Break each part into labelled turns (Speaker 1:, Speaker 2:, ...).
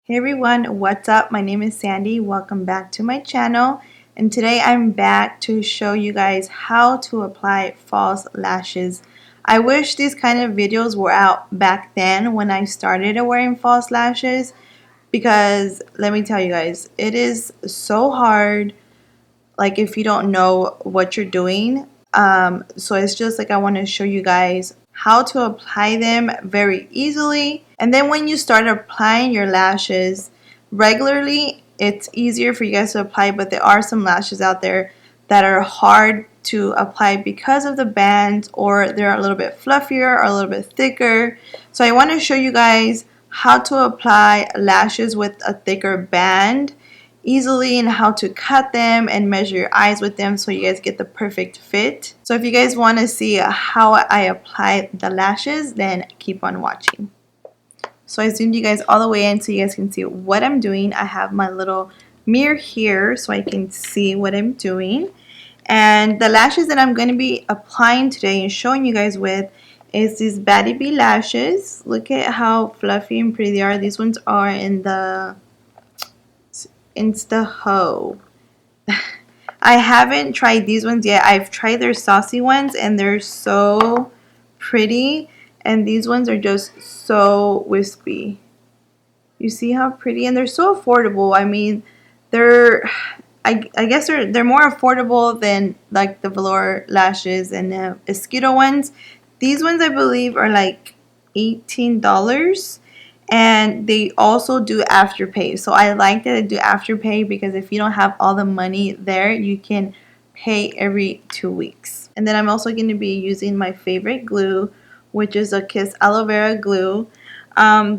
Speaker 1: Hey everyone, what's up? My name is Sandy. Welcome back to my channel. And today I'm back to show you guys how to apply false lashes. I wish these kind of videos were out back then when I started wearing false lashes, because let me tell you guys, it is so hard, like if you don't know what you're doing. So it's just like I want to show you guys how to apply them very easily. And then when you start applying your lashes regularly, it's easier for you guys to apply, but there are some lashes out there that are hard to apply because of the bands, or they're a little bit fluffier or a little bit thicker. So I want to show you guys how to apply lashes with a thicker band easily, and how to cut them and measure your eyes with them so you guys get the perfect fit. So if you guys want to see how I apply the lashes, then keep on watching. So I zoomed you guys all the way in so you guys can see what I'm doing. I have my little mirror here so I can see what I'm doing. And the lashes that I'm going to be applying today and showing you guys with is these Baddie lashes. Look at how fluffy and pretty they are. These ones are in the Instahoe. I haven't tried these ones yet. I've tried their saucy ones and they're so pretty, and these ones are just so wispy. You see how pretty, and they're so affordable. I mean, I guess they're more affordable than like the velour lashes and the mosquito ones. These ones I believe are like $18, and they also do afterpay. So I like that they do afterpay, because if you don't have all the money there, you can pay every 2 weeks. And then I'm also going to be using my favorite glue, which is a Kiss Aloe Vera glue.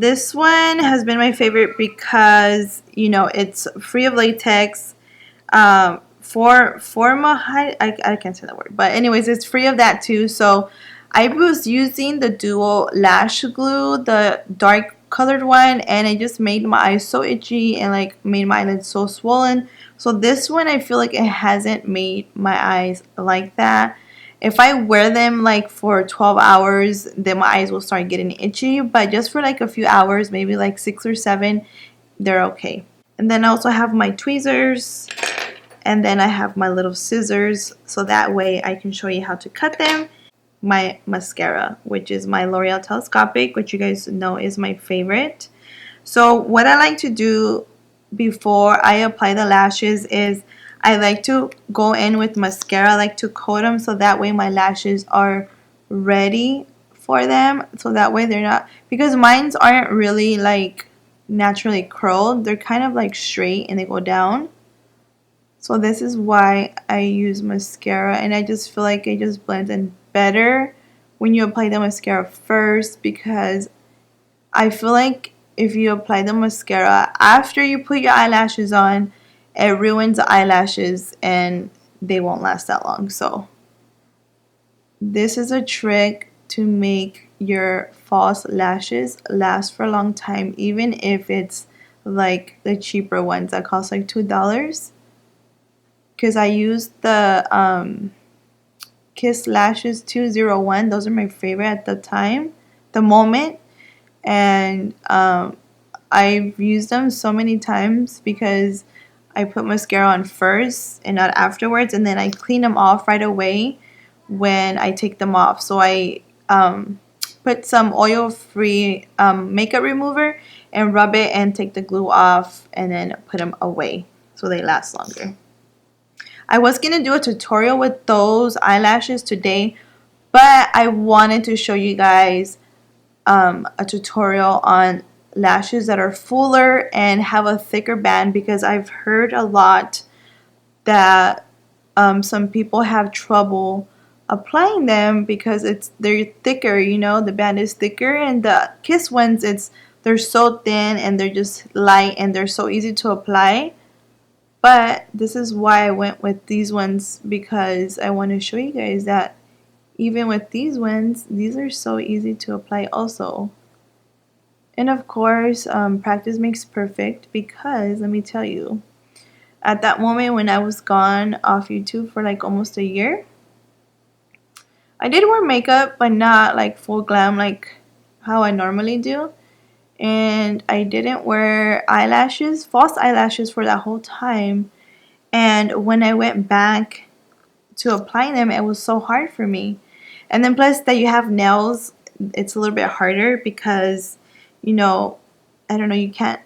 Speaker 1: This one has been my favorite because, you know, it's free of latex. Formaldehyde, I can't say that word, but anyways, it's free of that too. So I was using the dual lash glue, the dark colored one, and it just made my eyes so itchy and like made my eyelids so swollen. So this one, I feel like it hasn't made my eyes like that. If I wear them like for 12 hours, then my eyes will start getting itchy, but just for like a few hours, maybe like 6 or 7, they're okay. And then I also have my tweezers, and then I have my little scissors, so that way I can show you how to cut them. My mascara, which is my L'Oreal Telescopic, which you guys know is my favorite. So what I like to do before I apply the lashes is I like to go in with mascara. I like to coat them so that way my lashes are ready for them. So that way they're not, because mines aren't really like naturally curled. They're kind of like straight and they go down. So this is why I use mascara, and I just feel like it just blends in better when you apply the mascara first, because I feel like if you apply the mascara after you put your eyelashes on, it ruins the eyelashes and they won't last that long. So this is a trick to make your false lashes last for a long time, even if it's like the cheaper ones that cost like $2. Because I used the Kiss Lashes 201. Those are my favorite at the moment. And I've used them so many times because I put mascara on first and not afterwards. And then I clean them off right away when I take them off. So I put some oil-free makeup remover and rub it and take the glue off, and then put them away so they last longer. I was going to do a tutorial with those eyelashes today, but I wanted to show you guys a tutorial on lashes that are fuller and have a thicker band, because I've heard a lot that some people have trouble applying them because they're thicker, you know, the band is thicker, and the Kiss ones, they're so thin and they're just light and they're so easy to apply. But this is why I went with these ones, because I want to show you guys that even with these ones, these are so easy to apply also. And of course, practice makes perfect, because let me tell you, at that moment when I was gone off YouTube for like almost a year, I did wear makeup, but not like full glam like how I normally do. and I didn't wear eyelashes, false eyelashes for that whole time. And when I went back to apply them, it was so hard for me. And then plus that you have nails, it's a little bit harder because, you know, I don't know, you can't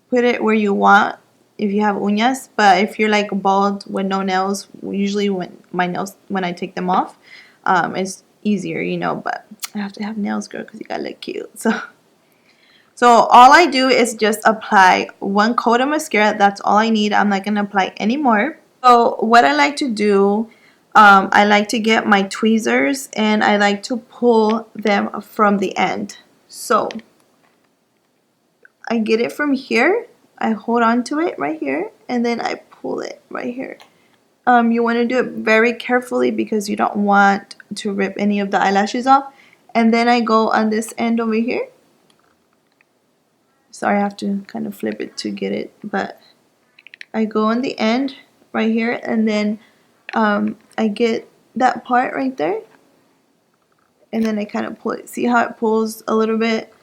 Speaker 1: put it where you want if you have uñas, but if you're like bald with no nails, usually when I take them off, it's easier, you know, but I have to have nails, girl, because you gotta look cute. So all I do is just apply one coat of mascara. That's all I need. I'm not gonna apply any more. So what I like to do, I like to get my tweezers and I like to pull them from the end. So I get it from here, I hold on to it right here, and then I pull it right here. You want to do it very carefully because you don't want to rip any of the eyelashes off. And then I go on this end over here. Sorry, I have to kind of flip it to get it, but I go on the end right here, and then I get that part right there, and then I kind of pull it. See how it pulls a little bit,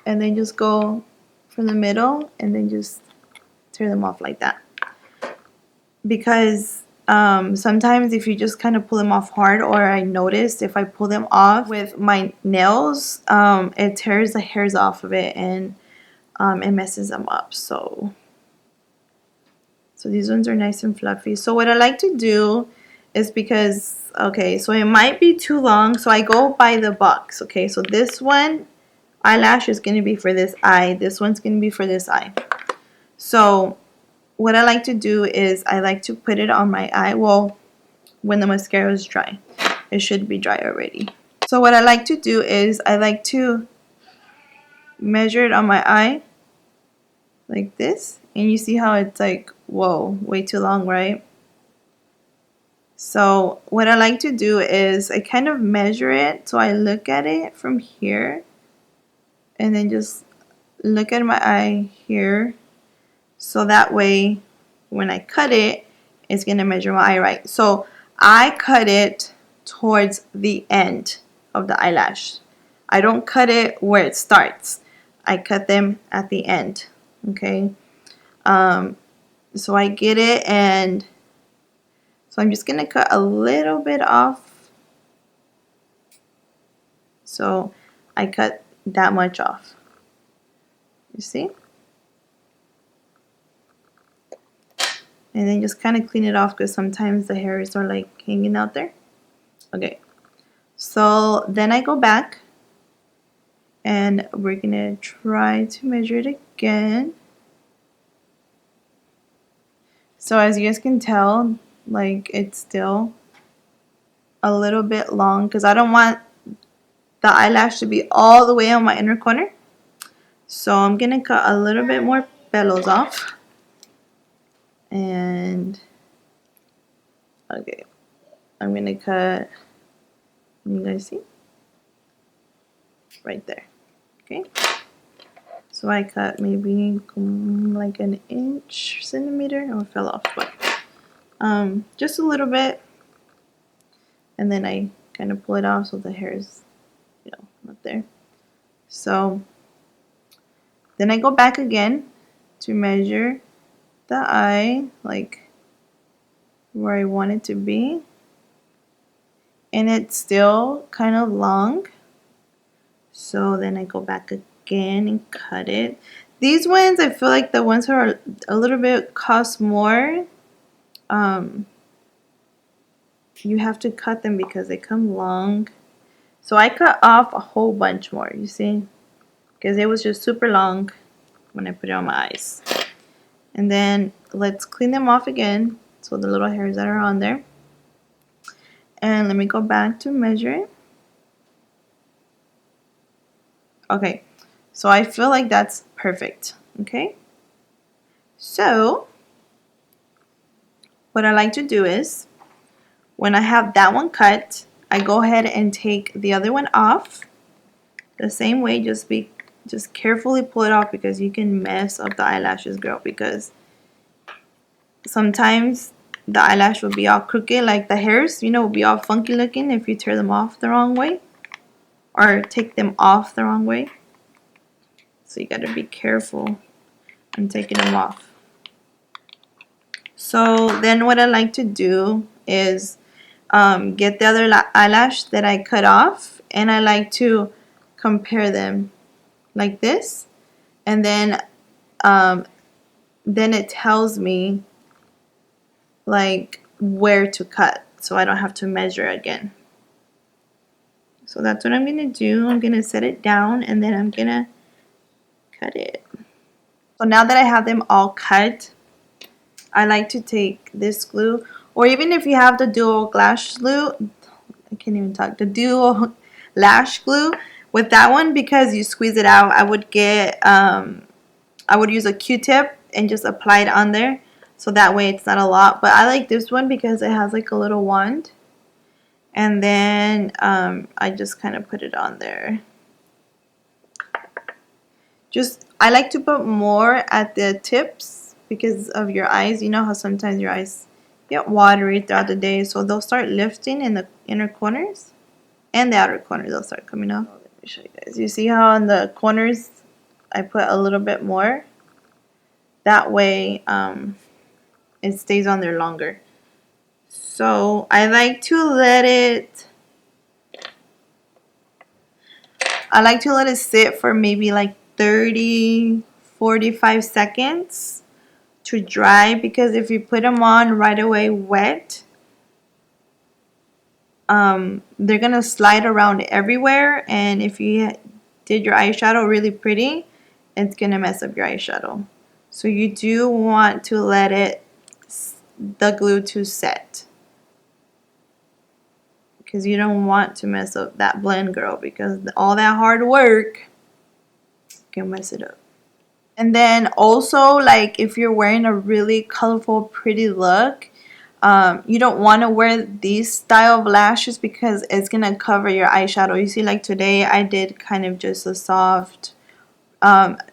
Speaker 1: and then just go from the middle, and then just tear them off like that. Because sometimes if you just kind of pull them off hard, or I noticed if I pull them off with my nails, it tears the hairs off of it, and it messes them up. So these ones are nice and fluffy. So what I like to do is, because, okay, so it might be too long, so I go by the box. Okay, so this one eyelash is going to be for this eye. This one's going to be for this eye. So what I like to do is I like to put it on my eye. Well, when the mascara is dry. It should be dry already. So what I like to do is I like to measure it on my eye like this. And you see how it's like, whoa, way too long, right? So what I like to do is I kind of measure it. So I look at it from here and then just look at my eye here. So that way when I cut it, it's going to measure my eye right. So I cut it towards the end of the eyelash. I don't cut it where it starts. I cut them at the end. Okay. So I get it, and so I'm just going to cut a little bit off. So I cut that much off. You see? And then just kind of clean it off because sometimes the hairs are like hanging out there. Okay. So then I go back and we're going to try to measure it again. So as you guys can tell, like it's still a little bit long because I don't want the eyelash to be all the way on my inner corner. So I'm going to cut a little bit more pelos off. And okay, I'm going to cut, you guys see? Right there. Okay. So I cut maybe like an inch, centimeter. Oh, it fell off, but just a little bit. And then I kind of pull it off so the hair is, you know, not there. So then I go back again to measure the eye, like where I want it to be. And it's still kind of long. So then I go back again and cut it. These ones, I feel like the ones that are a little bit cost more, you have to cut them because they come long. So I cut off a whole bunch more, you see? Because it was just super long when I put it on my eyes. And then let's clean them off again. So the little hairs that are on there. And let me go back to measure it. Okay, so I feel like that's perfect. Okay, so what I like to do is when I have that one cut, I go ahead and take the other one off the same way. Just carefully pull it off because you can mess up the eyelashes, girl, because sometimes the eyelash will be all crooked, like the hairs, you know, will be all funky looking if you tear them off the wrong way or take them off the wrong way. So you gotta be careful. I'm taking them off. So then what I like to do is get the other eyelash that I cut off, and I like to compare them like this, and then it tells me like where to cut, so I don't have to measure again. So that's what I'm gonna do. I'm gonna set it down, and then I'm gonna cut it. So now that I have them all cut, I like to take this glue, or even if you have the dual lash glue, I can't even talk, the dual lash glue, with that one, because you squeeze it out, I would use a Q-tip and just apply it on there, so that way it's not a lot. But I like this one because it has like a little wand, and then I just kind of put it on there. I like to put more at the tips because of your eyes. You know how sometimes your eyes get watery throughout the day, so they'll start lifting in the inner corners, and the outer corner they'll start coming off. Let me show you guys. You see how in the corners I put a little bit more? That way it stays on there longer. So I like to let it sit for maybe like 30-45 seconds to dry, because if you put them on right away wet, they're gonna slide around everywhere, and if you did your eyeshadow really pretty, it's gonna mess up your eyeshadow. So you do want to let the glue to set, because you don't want to mess up that blend, girl, because all that hard work can mess it up. And then also, like, if you're wearing a really colorful, pretty look, you don't want to wear these style of lashes because it's gonna cover your eyeshadow. You see, like today I did kind of just a soft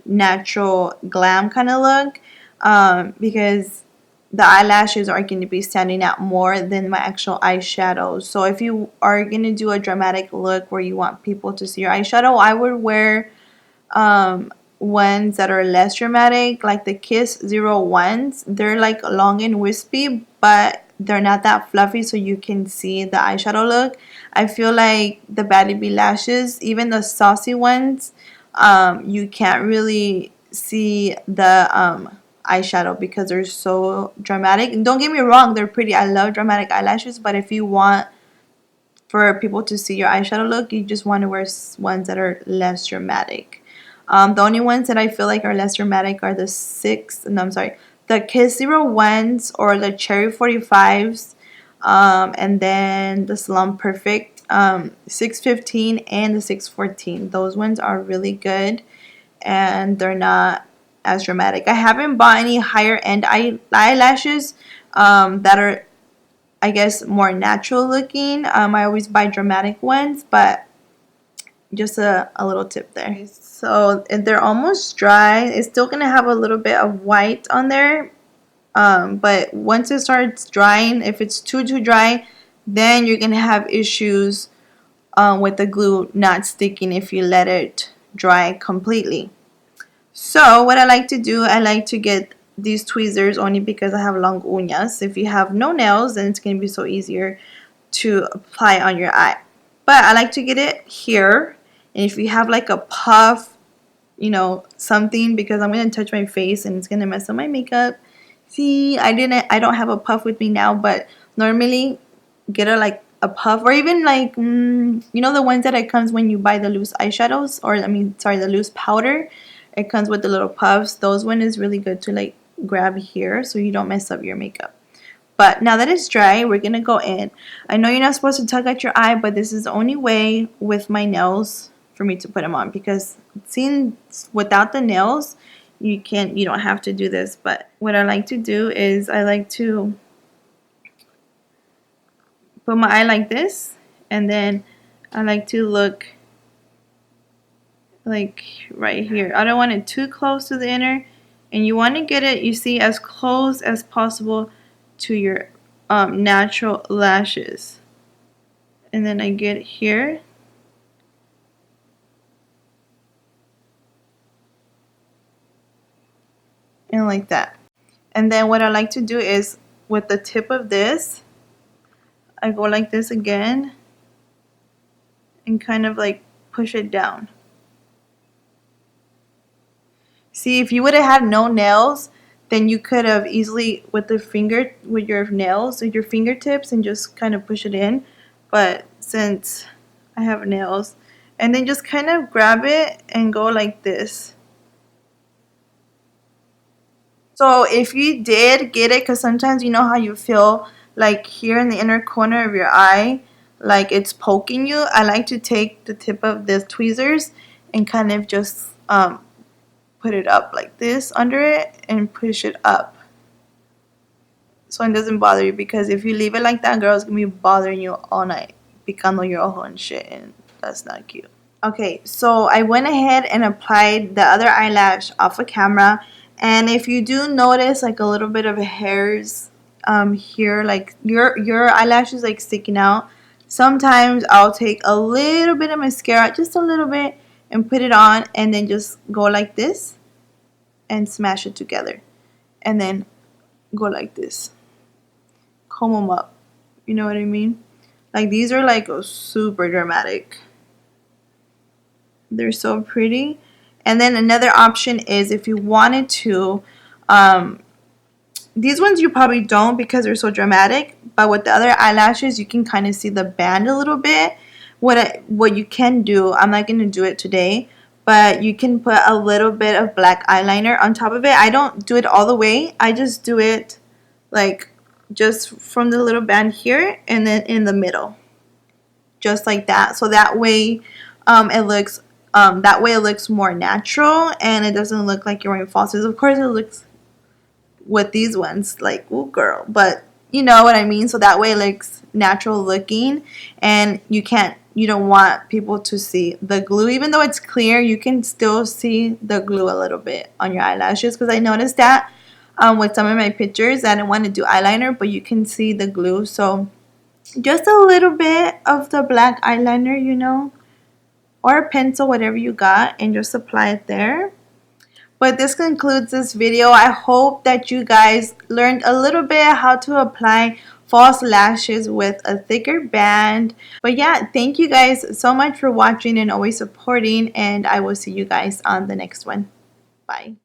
Speaker 1: natural glam kind of look, because the eyelashes are going to be standing out more than my actual eyeshadow. So if you are going to do a dramatic look where you want people to see your eyeshadow, I would wear ones that are less dramatic, like the Kiss 01s. They're like long and wispy, but they're not that fluffy, so you can see the eyeshadow look. I feel like the Baddie lashes, even the saucy ones, you can't really see the eyeshadow because they're so dramatic. And don't get me wrong, they're pretty. I love dramatic eyelashes, but if you want for people to see your eyeshadow look, you just want to wear ones that are less dramatic. The only ones that I feel like are less dramatic are the the Kiss 01s or the Cherry 45s, and then the Salon Perfect 615 and the 614. Those ones are really good, and they're not as dramatic. I haven't bought any higher end eyelashes that are, I guess, more natural looking. I always buy dramatic ones, but just a little tip there. So they're almost dry. It's still going to have a little bit of white on there. But once it starts drying, if it's too dry, then you're going to have issues with the glue not sticking if you let it dry completely. So what I like to do, I like to get these tweezers only because I have long uñas. If you have no nails, then it's going to be so easier to apply on your eye. But I like to get it here. And if you have like a puff, you know, something, because I'm going to touch my face and it's going to mess up my makeup. See, I don't have a puff with me now, but normally get a puff, or even like, you know, the ones that it comes when you buy the loose eyeshadows, or the loose powder. It comes with the little puffs. Those one is really good to like grab here so you don't mess up your makeup. But now that it's dry, we're going to go in. I know you're not supposed to tug at your eye, but this is the only way with my nails for me to put them on, because seeing without the nails, you don't have to do this. But what I like to do is I like to put my eye like this, and then I like to look like right here. I don't want it too close to the inner, and you want to get it, you see, as close as possible to your natural lashes. And then I get here, and like that. And then what I like to do is with the tip of this, I go like this again and kind of like push it down. See, if you would have had no nails, then you could have easily with your nails, with your fingertips, and just kind of push it in. But since I have nails, and then just kind of grab it and go like this. So if you did get it, because sometimes you know how you feel like here in the inner corner of your eye, like it's poking you. I like to take the tip of the tweezers and kind of just put it up like this under it and push it up so it doesn't bother you, because if you leave it like that, girl, it's gonna be bothering you all night, picando your ojo and shit, and that's not cute. Okay, so I went ahead and applied the other eyelash off of camera, and if you do notice like a little bit of hairs here, like your eyelashes like sticking out, sometimes I'll take a little bit of mascara, just a little bit, and put it on, and then just go like this and smash it together, and then go like this, comb them up, you know what I mean? Like these are like super dramatic. They're so pretty. And then another option is if you wanted to, these ones you probably don't because they're so dramatic, but with the other eyelashes you can kind of see the band a little bit. What you can do, I'm not going to do it today, but you can put a little bit of black eyeliner on top of it. I don't do it all the way. I just do it like just from the little band here and then in the middle. Just like that. So that way it looks more natural and it doesn't look like you're wearing falsies. Of course it looks with these ones like, ooh girl, but you know what I mean. So that way it looks natural looking, and you don't want people to see the glue. Even though it's clear, you can still see the glue a little bit on your eyelashes, because I noticed that with some of my pictures I didn't want to do eyeliner, but you can see the glue. So just a little bit of the black eyeliner, you know, or a pencil, whatever you got, and just apply it there. But this concludes this video. I hope that you guys learned a little bit how to apply false lashes with a thicker band. But yeah, thank you guys so much for watching and always supporting, and I will see you guys on the next one. Bye.